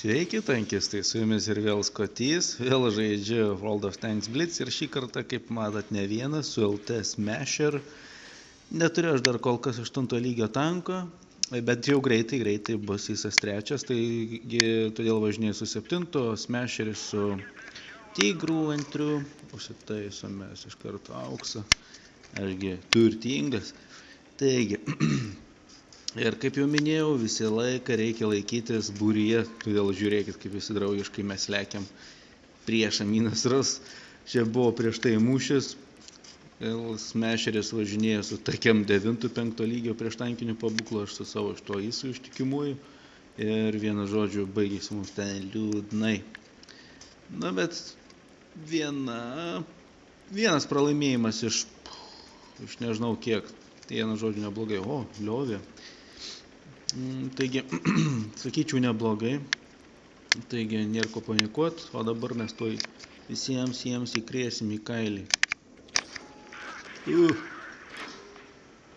Sveiki, tankistai, su jumis ir vėl Skotys, vėl žaidžiu World of Tanks Blitz ir šį kartą, kaip matot, ne vienas, su LT Smasher. Neturiu aš dar kol kas 8 lygio tanko, bet jau greitai bus visas trečias, todėl važinėjau su 7, Smasheris su Tigrų antriu, užsitaisome iš karto auksą, ašgi turtingas. Taigi, ir kaip jau minėjau, visą laiką reikia laikytis būryje, todėl žiūrėkit, kaip visi draugiškai mes lekiam priešą Minasrus. Čia buvo prieš tai mūšis, Smasheris važinėjo su tokiam 9-5 lygio prieš tankiniu pabūklu, aš su savo iš to įsų ištikimuoju ir vienu žodžiu baigėsi mums ten liūdnai. Na, bet vienas pralaimėjimas iš nežinau kiek, vienu žodžiu neblogai, liovė. Taigi, sakyčiau neblogai, taigi nėra ko panikuot, o dabar mes toj visiems jiems įkrėsim į kailį.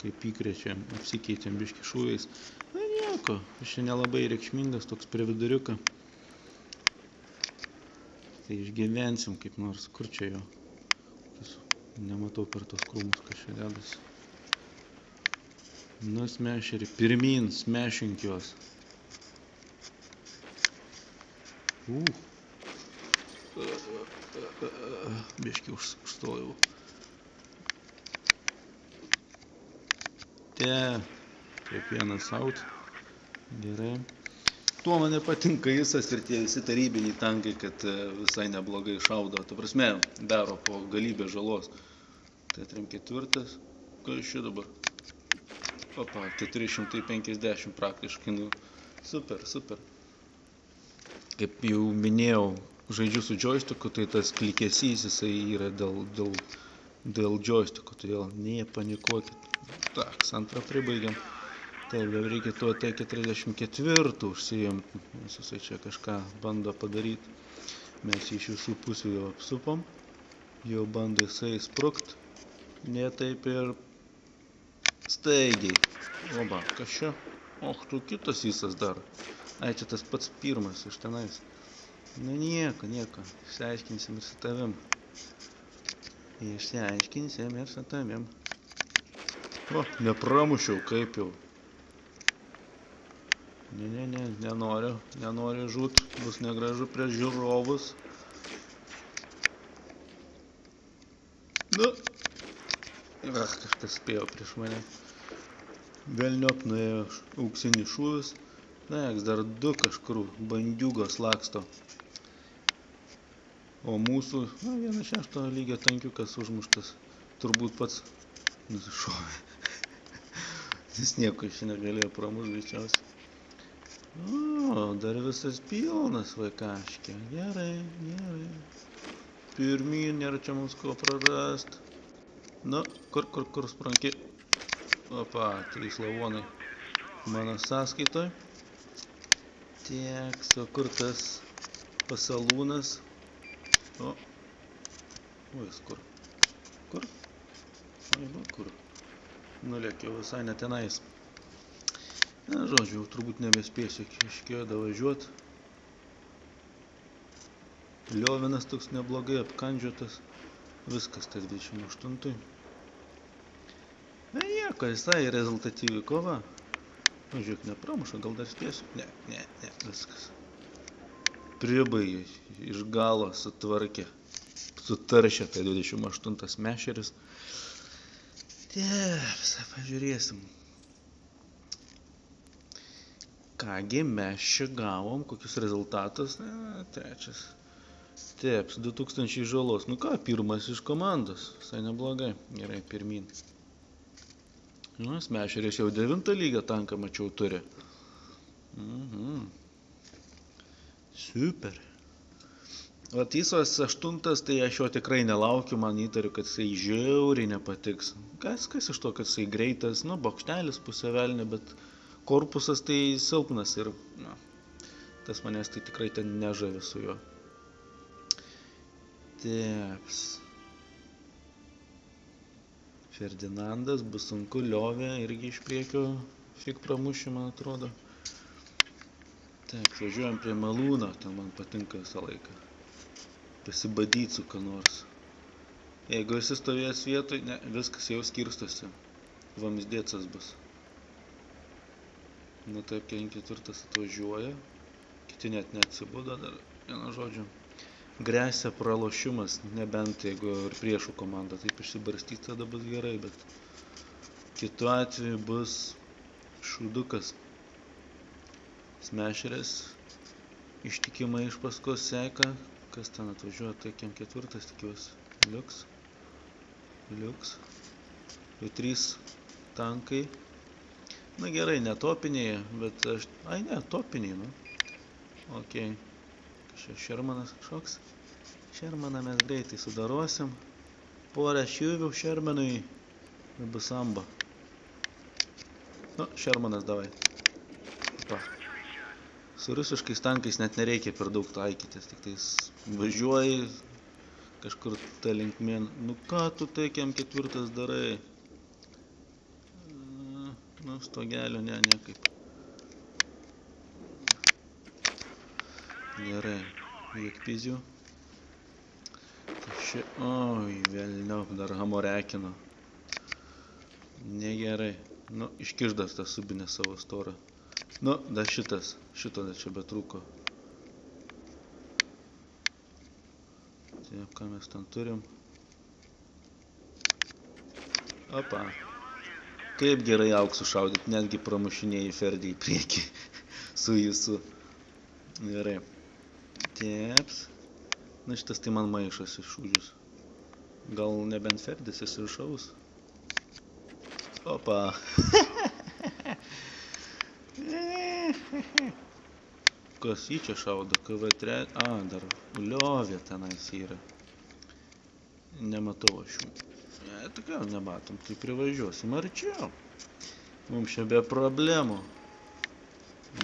Kaip įkrėčiam, apsikeitėm biški šūviais. Na nieko, aš čia nelabai reikšmingas toks prie viduriuką. Tai išgyvensim kaip nors, kur čia jo? Nematau per tos krūmus, kas čia dedasi. Nu, Smasheri, pirmin, smashink juos. Biški užstojau. Kaip vienas out. Gerai. Tuo man patinka visas ir tie visi tarybiniai tankai, kad visai neblogai šaudo. Ta prasme, daro po galybę žalos. Tai 3/4. Kas čia dabar? 450 praktiškai, nu, super. Kaip jau minėjau, žaidžiu su joysticku, tai tas klikesys jisai yra dėl joysticku, todėl nepanikuokit. Taks, antrą pribaigiam. Taip, jau reikia tuo T44 užsijimti, nes jisai čia kažką bando padaryti. Mes iš visų pusių jau apsupom, jau bando jisai sprukt, ne taip ir staigiai. Oba, kas čia? Tu kitas visas dar. Ai, čia tas pats pirmas iš tenais. Nu nieko, išsiaiškinsim ir su tavim. Nepramušiau, kaip jau. Nenoriu žūt, bus negražu prieš žiūrovus. Nu, kažkas spėjo prieš mane. Velniop nuėjo auksinis šūvis. Dar 2 kažkur bandiugos laksto. O mūsų, 1/6 lygio tankiukas užmuštas. Turbūt pats nusišovė. Jis nieko iš negalėjo pramušti greičiausiai. Dar visas pilnas vaikaškė. Gerai. Pirmyn, nėra čia mums ko prarast. Nu, kur spranki? 3 lavonai mano sąskaitoj. Tiek, kur tas pasalūnas? Kur? Kur? Nulėkiau visai netenais. Žodžiu, jau turbūt nebespėsiu iškėjo davažiuot. Liovinas toks neblogai apkandžiotas. Viskas tai 28. Nieko, visai rezultatyvi kova. Žiūrėk, nepramuša, gal dar spėsiu? Ne, viskas. Pribaigė, iš galo sutvarkė. Sutaršė, tai 28 Smasheris. Visai pažiūrėsim. Kągi, mes čia gavom, kokius rezultatus? Trečias. 2000 žalos. Nu ką, pirmas iš komandos. Visai neblogai. Gerai, pirmin. Smasheris jau 9 lygio tanką, mačiau, turi. Super. O Tysos 8, tai aš jo tikrai nelaukiu, man įtariu, kad jisai žiauriai nepatiks. Kas iš to, kad jisai greitas, bokštelis pusė velnė, bet korpusas tai silpnas ir tas manęs tai tikrai ten nežavi su juo. Teps. Ferdinandas bus sunku, liovė irgi iš priekio fig pramušį, man atrodo. Taip, važiuojam prie malūno, ten man patinka visą laiką. Pasibadyti su ką nors. Jeigu esi stovėjęs vietoj, ne, viskas jau skirstosi. Vamzdėcas bus. Nu taip, 4 atvažiuoja. Kiti net neatsibudo dar, vieno žodžio. Gresia pralošimas, nebent jeigu ir priešų komanda taip išsibarstys, tada bus gerai, bet kitu atveju bus šūdukas. Smasheris ištikimai iš paskos seka. Kas ten atvažiuoja, tai 4 tikiuosi. Liuks. Tai 3 tankai. Na gerai, ne topiniai, bet aš... Ai ne, topiniai, nu. Okei. Šermanas kažkoks. Šermaną mes greitai sudarosim. Porą šyvių Šermanui. Bus samba. Nu, Šermanas davai. Opa. Su rusiškais tankais net nereikia per daug taikytis, tik tais važiuoji kažkur tą linkmėn. Nu ką tu tai 4 darai? Nu, stogelio, ne, niekaip. Gerai, jėkpizių. Oi, velniop, dar hamorekino. Negerai. Nu, iškiždas tą subinę savo storą. Nu, dar šito dar čia betrūko. Taip, ką mes ten turim? Opa. Kaip gerai auksų šaudyt, netgi pramušinėjai Ferdį į priekį su jūsų. Gerai. Tieps. Na, šitas tai man maišas išūdžius. Gal nebent Ferdis iššaus? Opa. Kas jį čia šaudo? KV3... dar liovė tenais yra. Nematau aš jų. Tik jau nematom, tai privažiuosim arčiau. Mums čia be problemų.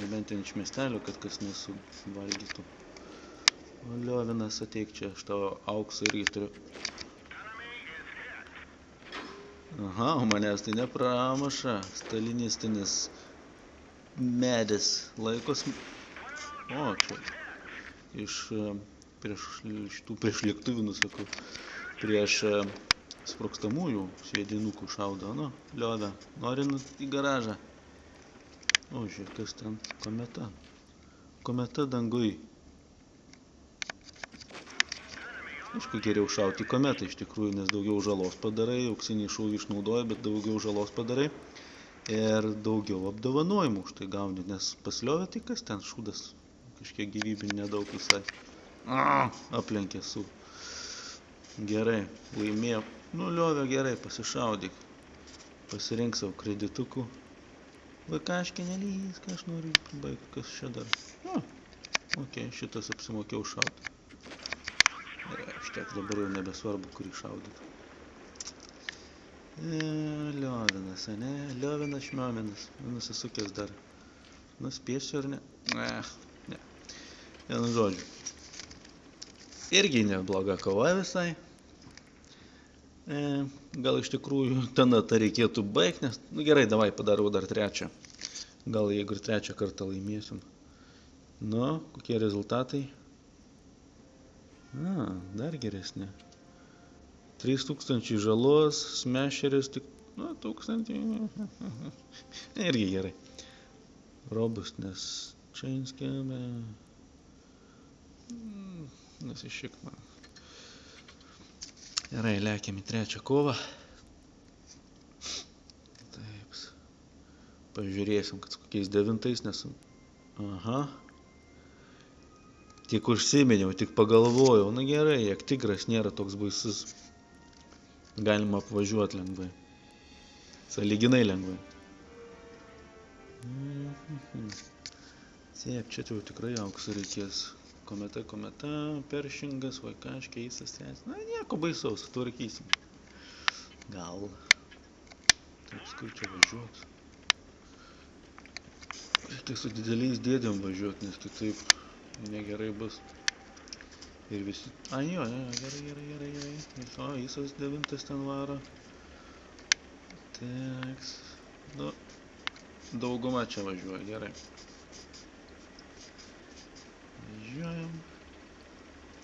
Nebent ten iš miestelio, kad kas nesuvalgytų. O Liovinas, ateik čia, aš tavo auksą irgi turiu. Aha, o manęs tai nepramaša. Stalinistinis medis laikos... O, čia iš prieš lėktuvinių, sakau, prieš sprogstamųjų sviedinukų šaudo. Nu, Liovė, nori į garažą? O, žiūrėk, kas ten? Kometa. Kometa dangui. Aišku, geriau šauti į kometą iš tikrųjų, nes daugiau žalos padarai, auksinį šūvį išnaudoja, bet daugiau žalos padarai ir daugiau apdovanojimų už tai gauni, nes pas Liovę tai kas ten šūdas? Kažkiek gyvybinį nedaug visai. Aplenkė su. Gerai, laimėjo. Nu, Liovė, gerai, pasišaudyk. Pasirink savo kreditukų. Vakaškė nelys, ką aš noriu baigti, kas čia dar. Ok, šitas apsimokėjau šaudyti. Štiek dabar jau nebesvarbu, kurį šaudyti. Liovinas, ne? Liovinas šmiominas. Nusisukęs dar. Nuspėsiu ar ne? Ne. Vienu žodžiu. Irgi nebloga kova visai. Gal iš tikrųjų tenatą reikėtų baigti, nes... Nu gerai, davai, padarau dar 3. Gal jeigu ir 3 kartą laimėsim. Nu, kokie rezultatai? Dar geresnė. 3000 žalos, Smasheris tik... Nu, 1000... Irgi gerai. Robustness. Chainskame. Nusišik man. Gerai, lekiam į 3 kovą. Taip. Pažiūrėsim, kad kokiais 9 nesu. Aha. Tik užsiminiau, tik pagalvojau. Na gerai, jeigu tigras nėra toks baisus. Galima apvažiuoti lengvai. Sąlyginai lengvai. Taip, čia jau tikrai auksų reikės. Kometa, Peršingas, Vakaškė, įsasės. Na, nieko baisaus, sutvarkysim. Gal. Taip, skaičiu važiuot. Reikia su dideliais dėdėm važiuot, nes kitaip negerai bus. Ir visi... Jo, gerai. O, įsas 9 ten varo. Teks. Nu, dauguma čia važiuoja, gerai.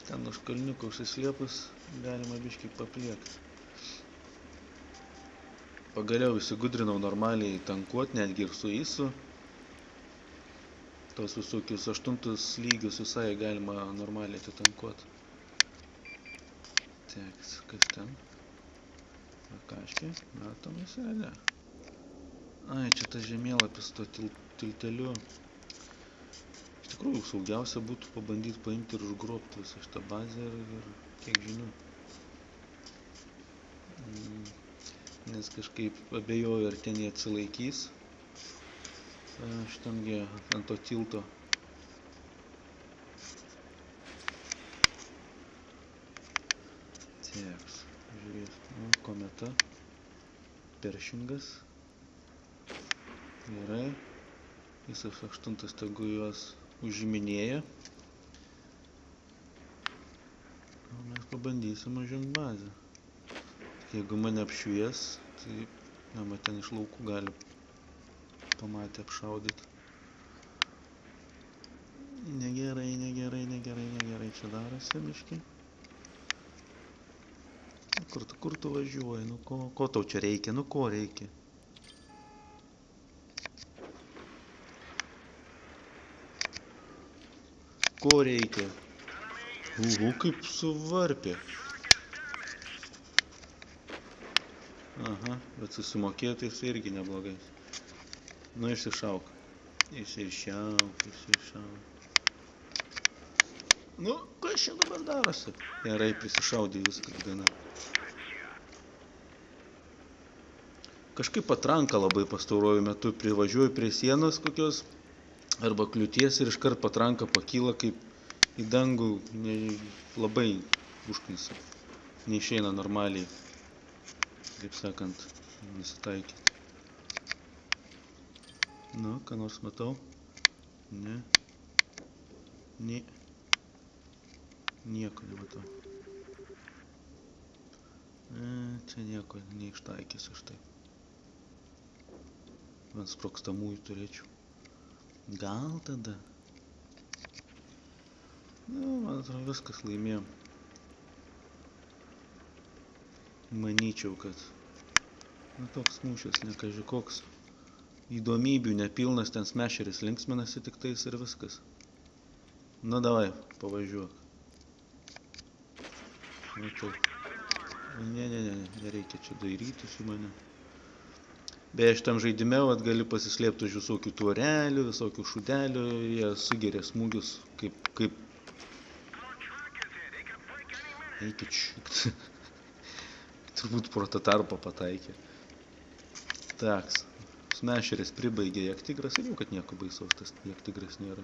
Ten už kalniuko užsislėpus galima biškį papliekti. Pagaliau įsigudrinau normaliai tankuot, netgi ir su ISU. Tos visokius 8 lygius visai galima normaliai atitankuot. Teks, kas ten? Kažkiai, matom įsivedė. Ai, čia tas žemėlapis to tilteliu. Iš tikrųjų, saugiausia būtų pabandyti paimti ir užgrobti visą šitą bazę ir kiek žinių. Nes kažkaip abejoju, ar ten jie atsilaikys. Šitamgi ant to tilto. Tieks, žiūrės, kometa, Peršingas. Gerai. Visas 8 tegu juos užiminėja. O mes pabandysim užimt bazę. Jeigu mane apšvies, tai man ten iš laukų gali pamatę apšaudyti. Negerai čia darosi biškį. Kur tu važiuoji? Nu ko tau čia reikia? Nu ko reikia? Ko reikia? Kaip suvarpė. Aha, bet susimokėtais irgi neblogai. Nu, išsišauk. Išsišauk. Nu, kas čia dabar darosi? Gerai, prisišaudė viskas gana. Kažkaip patranka labai pastaruoju metu. Privažiuoju prie sienos kokios arba kliūties ir iškart patranka pakyla kaip į dangų labai užknisa. Neišeina normaliai, kaip sakant, nusitaikyti. Nu, ką nors matau? Ne. Nieko nematau. Čia nieko neištaikys aš taip. Man sprogstamųjų turėčiau. Gal tada? Nu, man atrodo, viskas laimėjom. Manyčiau, kad toks mūšis, ne kaži koks. Įdomybių nepilnas, ten smešeris linksminasi tik tais ir viskas. Nu, davai, pavažiuok. Nereikia čia dairytis į mane. Beje, šitam žaidime gali pasislėpti už visokių tvorelių, visokių šūdelių, jie sugeria smūgius kaip... Eikit šikt. Turbūt prototarpo pataikė. Taks. Smešeris pribaigė Jektigras ir jau, kad nieko baisaus tas Jektigras nėra.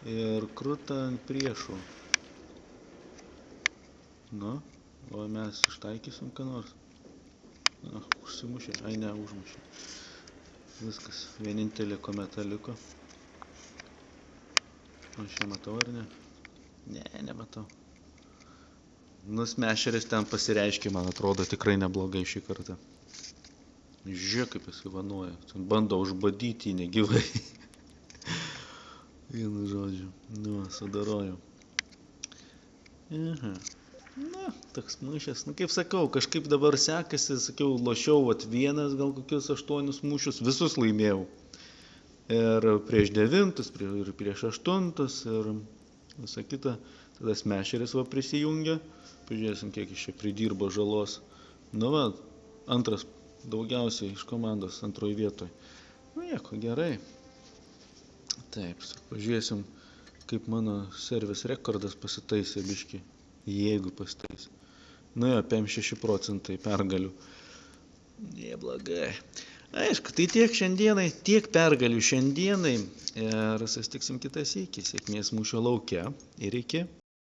Ir kruta ant priešų. Nu, o mes ištaikysim ką nors. Užsimušė. Ai, ne, užmušė. Viskas. Vienintelė kometa liko. O čia matau ar ne? Ne, nematau. Nu, smešeris ten pasireiškė, man atrodo, tikrai neblogai šį kartą. Žiūrėk, kaip jis įvanuoja. Bando užbadyti negyvai. Vienu žodžiu. Nu, sudaroju. Aha. Na, toks mūšis. Nu, kaip sakau, kažkaip dabar sekasi, sakiau, lošiau vienas, gal kokius 8 mūšius, visus laimėjau. Ir prieš 9, ir prieš 8, ir visą kitą. Tada smešeris prisijungia. Pažiūrėsim, kiek iš čia pridirbo žalos. Nu, va, antras daugiausiai iš komandos antroje vietoje. Nu, nieko, gerai. Taip, pažiūrėsim, kaip mano servis rekordas pasitaisė biškį, jeigu pasitaisė. Nu, 56% pergalių. Neblogai. Aišku, tai tiek šiandienai, tiek pergalių šiandienai. Ir susitiksim kitą sykį. Sėkmės mūšio lauke ir iki.